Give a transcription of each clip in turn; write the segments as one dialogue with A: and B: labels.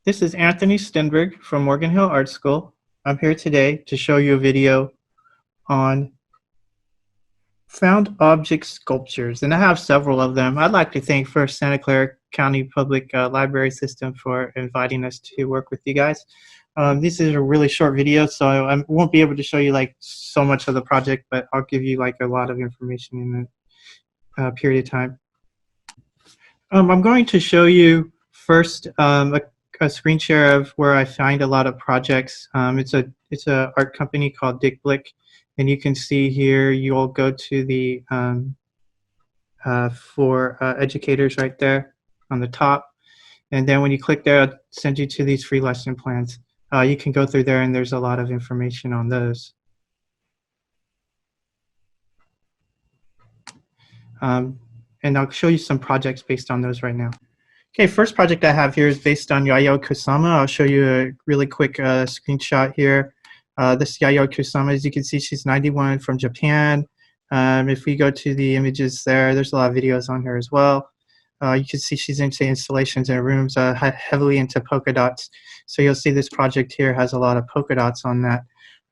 A: This is Anthony Stenberg from Morgan Hill Art School. I'm here today to show you a video on found object sculptures, and I have several of them. I'd like to thank first Santa Clara County Public Library System for inviting us to work with you guys. This is a really short video, so I won't be able to show you like so much of the project, but I'll give you like a lot of information in a period of time. I'm going to show you first a screen share of where I find a lot of projects. It's a art company called Dick Blick, and you can see here you'll go to the for educators right there on the top, and then when you click there, it'll send you to these free lesson plans. You can go through there, and there's a lot of information on those. And I'll show you some projects based on those right now. Okay, first project I have here is based on Yayo Kusama. I'll show you a really quick screenshot here. This Yayo Kusama, as you can see, she's 91 from Japan. If we go to the images there's a lot of videos on her as well. You can see she's into installations in rooms, heavily into polka dots. So you'll see this project here has a lot of polka dots on that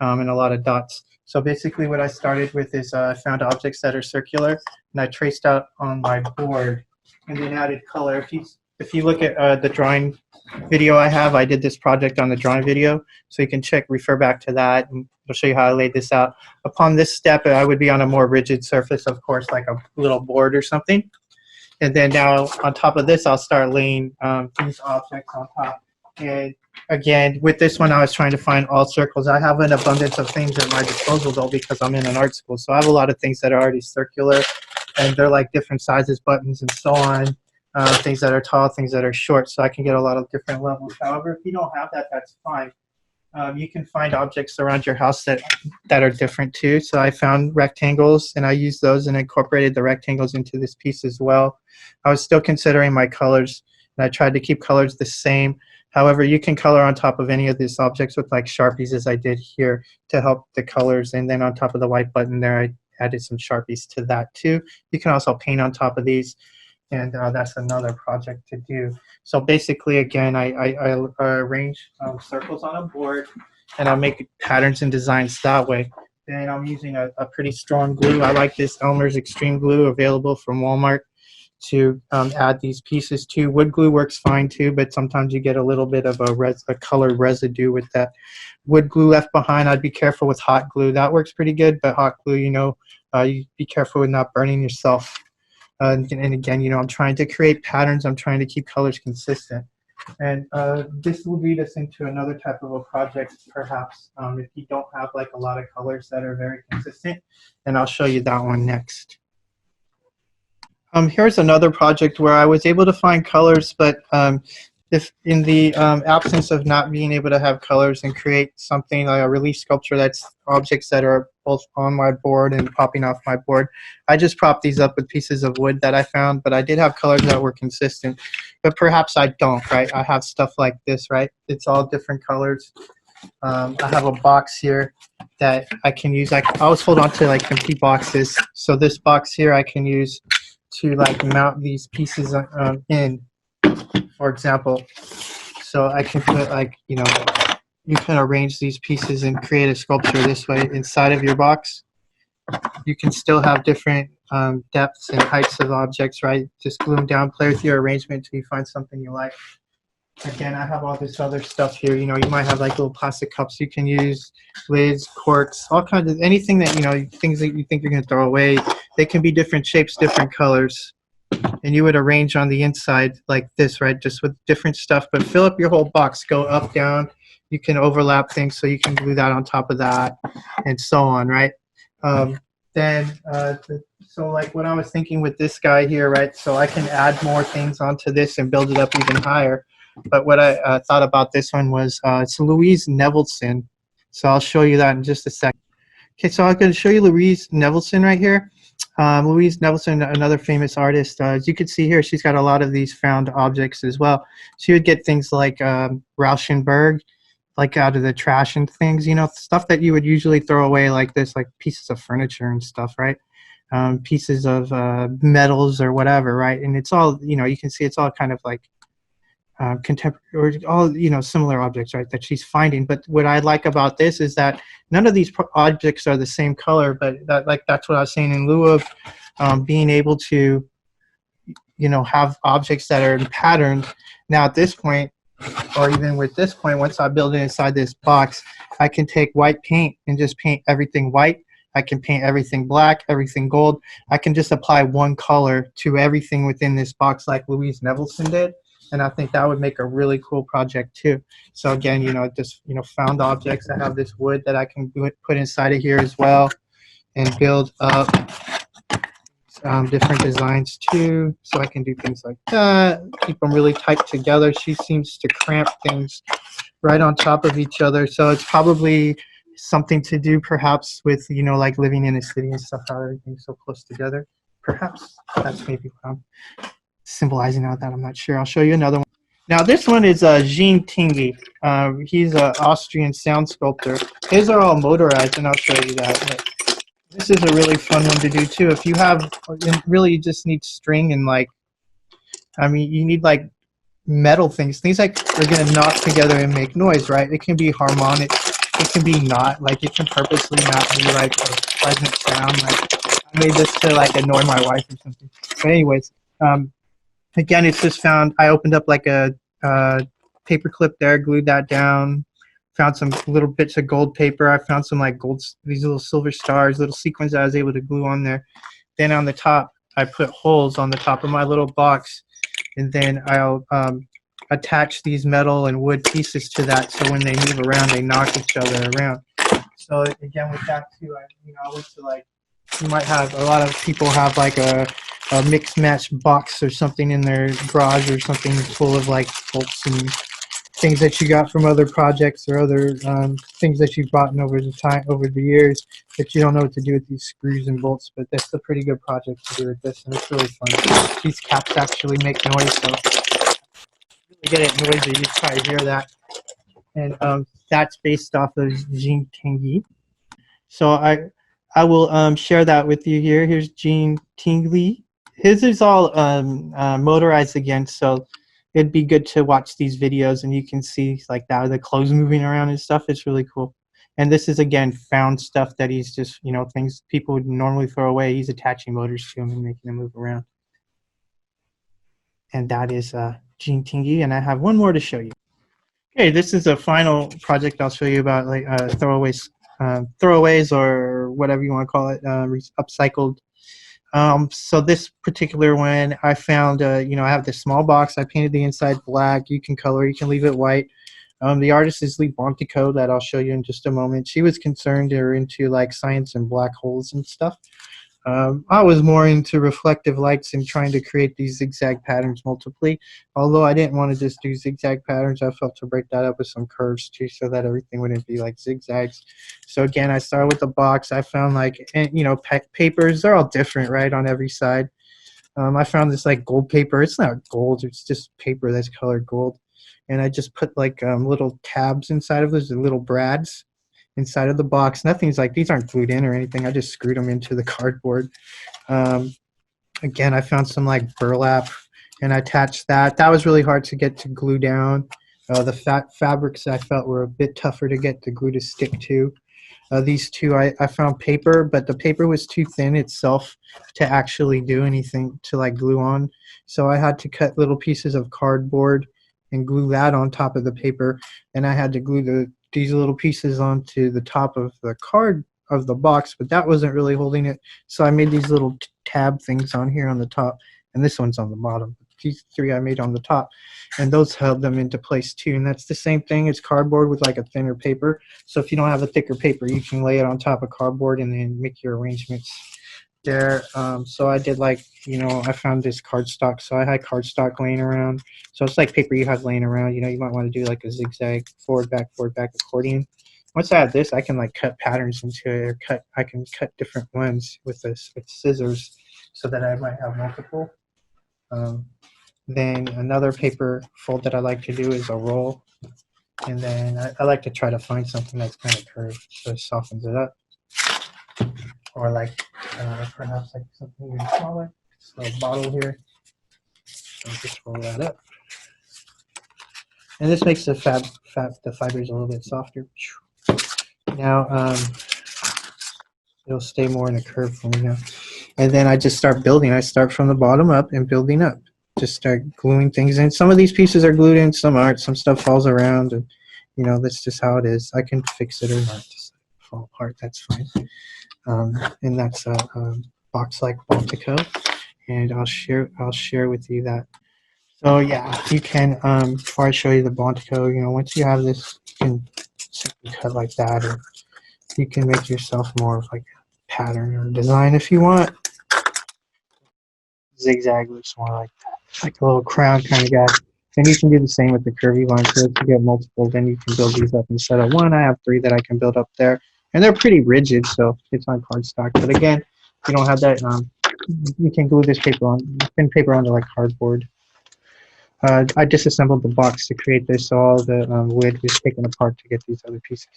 A: and a lot of dots. So basically what I started with is I found objects that are circular, and I traced out on my board and then added color. If you look at the drawing video I did this project on the drawing video, so you can refer back to that, and I'll show you how I laid this out. Upon this step, I would be on a more rigid surface, of course, like a little board or something. And then now on top of this, I'll start laying these objects on top. And again, with this one, I was trying to find all circles. I have an abundance of things at my disposal, though, because I'm in an art school. So I have a lot of things that are already circular, and they're like different sizes, buttons, and so on. Things that are tall, things that are short, so I can get a lot of different levels. However, if you don't have that, that's fine. You can find objects around your house that are different too. So I found rectangles, and I used those and incorporated the rectangles into this piece as well. I was still considering my colors, and I tried to keep colors the same. However, you can color on top of any of these objects with like Sharpies, as I did here, to help the colors. And then on top of the white button there, I added some Sharpies to that too. You can also paint on top of these, and that's another project to do. So basically, again, I arrange circles on a board, and I'll make patterns and designs that way. And I'm using a pretty strong glue. I like this Elmer's Extreme Glue, available from Walmart, to add these pieces to. Wood glue works fine too, but sometimes you get a little bit of a colored residue with that wood glue left behind. I'd be careful with hot glue. That works pretty good, but hot glue, you be careful with not burning yourself. And again, I'm trying to create patterns. I'm trying to keep colors consistent. And this will lead us into another type of a project, perhaps, if you don't have like a lot of colors that are very consistent. And I'll show you that one next. Here's another project where I was able to find colors, but if in the absence of not being able to have colors and create something like a relief sculpture that's objects that are both on my board and popping off my board, I just propped these up with pieces of wood that I found, but I did have colors that were consistent. But perhaps I don't, right? I have stuff like this, right? It's all different colors. I have a box here that I can use. I always hold on to like empty boxes. So this box here I can use to like mount these pieces in, for example. So I can put like, you can arrange these pieces and create a sculpture this way inside of your box. You can still have different depths and heights of objects, right? Just glue them down, play with your arrangement until you find something you like. Again, I have all this other stuff here. You might have like little plastic cups you can use, lids, corks, all kinds of anything that, things that you think you're going to throw away. They can be different shapes, different colors. And you would arrange on the inside like this, right? Just with different stuff, but fill up your whole box, go up, down. You can overlap things, so you can glue that on top of that, and so on, right? So like what I was thinking with this guy here, right? So I can add more things onto this and build it up even higher. But what I thought about this one was it's Louise Nevelson. So I'll show you that in just a second. Okay, so I'm going to show you Louise Nevelson right here. Louise Nevelson, another famous artist. As you can see here, she's got a lot of these found objects as well. She would get things like Rauschenberg, like out of the trash and things, stuff that you would usually throw away like this, like pieces of furniture and stuff, right? Pieces of metals or whatever, right? And it's all, you can see it's all kind of like contemporary, or all, you know, similar objects, right, that she's finding. But what I like about this is that none of these objects are the same color, but that's what I was saying, in lieu of being able to, you know, have objects that are in patterns. Now at this point, or even with this point, once I build it inside this box, I can take white paint and just paint everything white. I can paint everything black, everything gold. I can just apply one color to everything within this box like Louise Nevelson did. And I think that would make a really cool project too. So again, you know, just, you know, found objects. I have this wood that I can put inside of here as well and build up different designs too. So I can do things like that, keep them really tight together. She seems to cramp things right on top of each other. So it's probably something to do perhaps with, you know, like living in a city and stuff, how everything's so close together. Perhaps that's maybe what I'm symbolizing out that. I'm not sure. I'll show you another one. Now this one is Jean Tinguely. He's an Austrian sound sculptor. His are all motorized, and I'll show you that. But this is a really fun one to do too. If you have, really, you just need string and like, I mean, you need like metal things that are going to knock together and make noise, right? It can be harmonic, it can be not, like it can purposely not be like a pleasant sound. Like I made this to like annoy my wife or something. But anyways, again, it's just found, I opened up like a paper clip there, glued that down, found some little bits of gold paper. I found some like these little silver stars, little sequins that I was able to glue on there. Then on the top, I put holes on the top of my little box, and then I'll attach these metal and wood pieces to that, so when they move around, they knock each other around. So again, with that too, I went to like, you might have, a lot of people have like a mix match box or something in their garage or something full of like bolts and things that you got from other projects or other things that you've bought over the years that you don't know what to do with these screws and bolts. But that's a pretty good project to do with this, and it's really fun. These caps actually make noise, so really get it noisy. You probably hear that. And that's based off of Jean Tinguely. So I will share that with you here. Here's Jean Tinguely. His is all motorized again, so it'd be good to watch these videos and you can see like that, the clothes moving around and stuff. It's really cool. And this is, again, found stuff that he's just, you know, things people would normally throw away. He's attaching motors to them and making them move around. And that is Jean Tinguely. And I have one more to show you. Okay, this is a final project I'll show you about, like throwaways or whatever you want to call it, upcycled. So this particular one, I found, you know, I have this small box. I painted the inside black. You can color, you can leave it white. The artist is Lee Bontecou, that I'll show you in just a moment. She was concerned or into like science and black holes and stuff. I was more into reflective lights and trying to create these zigzag patterns multiply. Although I didn't want to just do zigzag patterns, I felt to break that up with some curves too, so that everything wouldn't be like zigzags. So again, I started with the box. I found like, you know, papers. They're all different, right, on every side. I found this like gold paper. It's not gold. It's just paper that's colored gold. And I just put like little tabs inside of those, little brads inside of the box. Nothing's like, these aren't glued in or anything. I just screwed them into the cardboard. Again, I found some like burlap and I attached that. That was really hard to get to glue down. The fabrics I felt were a bit tougher to get the glue to stick to. These two, I found paper, but the paper was too thin itself to actually do anything to like glue on. So I had to cut little pieces of cardboard and glue that on top of the paper. And I had to glue these little pieces onto the top of the card of the box, but that wasn't really holding it. So I made these little tab things on here on the top, and this one's on the bottom. These three I made on the top, and those held them into place too. And that's the same thing. It's cardboard with like a thinner paper. So if you don't have a thicker paper, you can lay it on top of cardboard and then make your arrangements there. So I did like, you know, I found this cardstock. So I had cardstock laying around. So it's like paper you have laying around. You know, you might want to do like a zigzag forward, back accordion. Once I have this, I can like cut patterns into it, or I can cut different ones with scissors, so that I might have multiple. Then another paper fold that I like to do is a roll. And then I like to try to find something that's kind of curved, so it softens it up. Or like perhaps like something even smaller. This little bottle here. So just roll that up. And this makes the fibers a little bit softer. Now it'll stay more in a curve for me now. And then I just start building. I start from the bottom up and building up. Just start gluing things in. Some of these pieces are glued in, some aren't. Some stuff falls around, and you know, that's just how it is. I can fix it or not. Just fall apart. That's fine. And that's a box like Bontecou, and I'll share with you that. So yeah, you can before I show you the Bontecou, you know, once you have this, you can simply cut like that, or you can make yourself more of like a pattern or design if you want. Zigzag looks more like that, like a little crown kind of guy. And you can do the same with the curvy lines. So if you get multiple, then you can build these up instead of one. I have 3 that I can build up there, and they're pretty rigid, so it's on cardstock. But again, if you don't have that, you can glue this paper on, thin paper onto like cardboard. I disassembled the box to create this, so all the wood was taken apart to get these other pieces.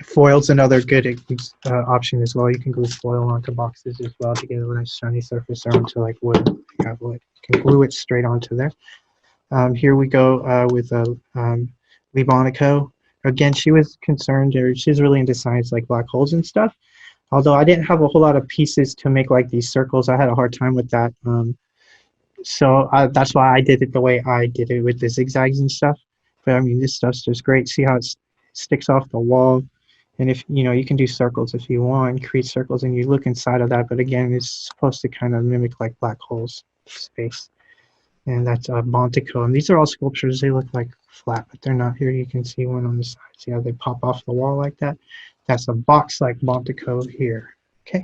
A: Foil's another good option as well. You can glue foil onto boxes as well to get a nice shiny surface, or onto like wood. You have wood. You can glue it straight onto there. Here we go with Lee Bontecou. Again, she was concerned, or she's really into science, like black holes and stuff. Although I didn't have a whole lot of pieces to make like these circles, I had a hard time with that. So that's why I did it the way I did it with the zigzags and stuff. But I mean, this stuff's just great. See how it sticks off the wall? And if you know, you can do circles if you want, create circles, and you look inside of that. But again, it's supposed to kind of mimic like black holes space. And that's Bontecou. And these are all sculptures. They look like flat, but they're not. Here you can see one on the side. See how they pop off the wall like that? That's a box like Bontecou here. Okay.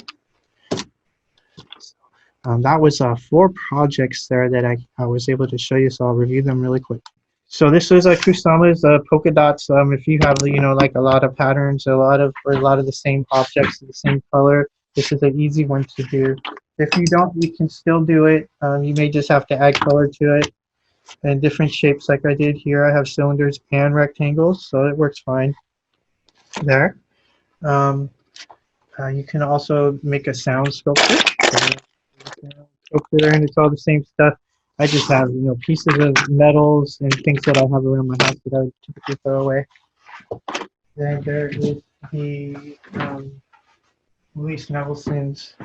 A: That was 4 projects there that I was able to show you, so I'll review them really quick. So this was Kusama's Polka Dots. If you have, you know, like a lot of patterns, a lot of the same objects, the same color, this is an easy one to do. If you don't, you can still do it. You may just have to add color to it, and different shapes like I did here. I have cylinders and rectangles, so it works fine there. You can also make a sound sculpture. And it's all the same stuff. I just have, you know, pieces of metals and things that I have around my house that I would typically throw away. Then there is the Louise Nevelson's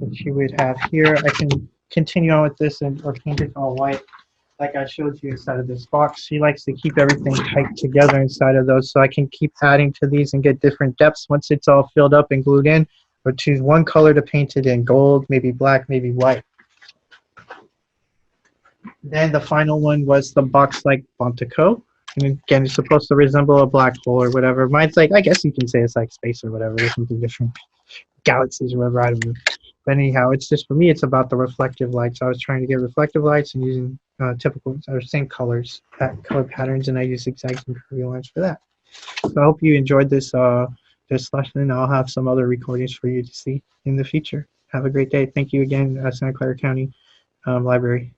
A: that she would have here. I can continue on with this or paint it all white like I showed you inside of this box. She likes to keep everything tight together inside of those, so I can keep adding to these and get different depths once it's all filled up and glued in, or choose one color to paint it in, gold, maybe black, maybe white. Then the final one was the box like Bontecou. And again, it's supposed to resemble a black hole or whatever. Mine's like, I guess you can say it's like space or whatever. There's something different. Galaxies or whatever, I don't know. But anyhow, it's just, for me, it's about the reflective lights. I was trying to get reflective lights and using typical or same colors, color patterns, and I use zigzags and curvy lines for that. So I hope you enjoyed this lesson. I'll have some other recordings for you to see in the future. Have a great day. Thank you again, Santa Clara County Library.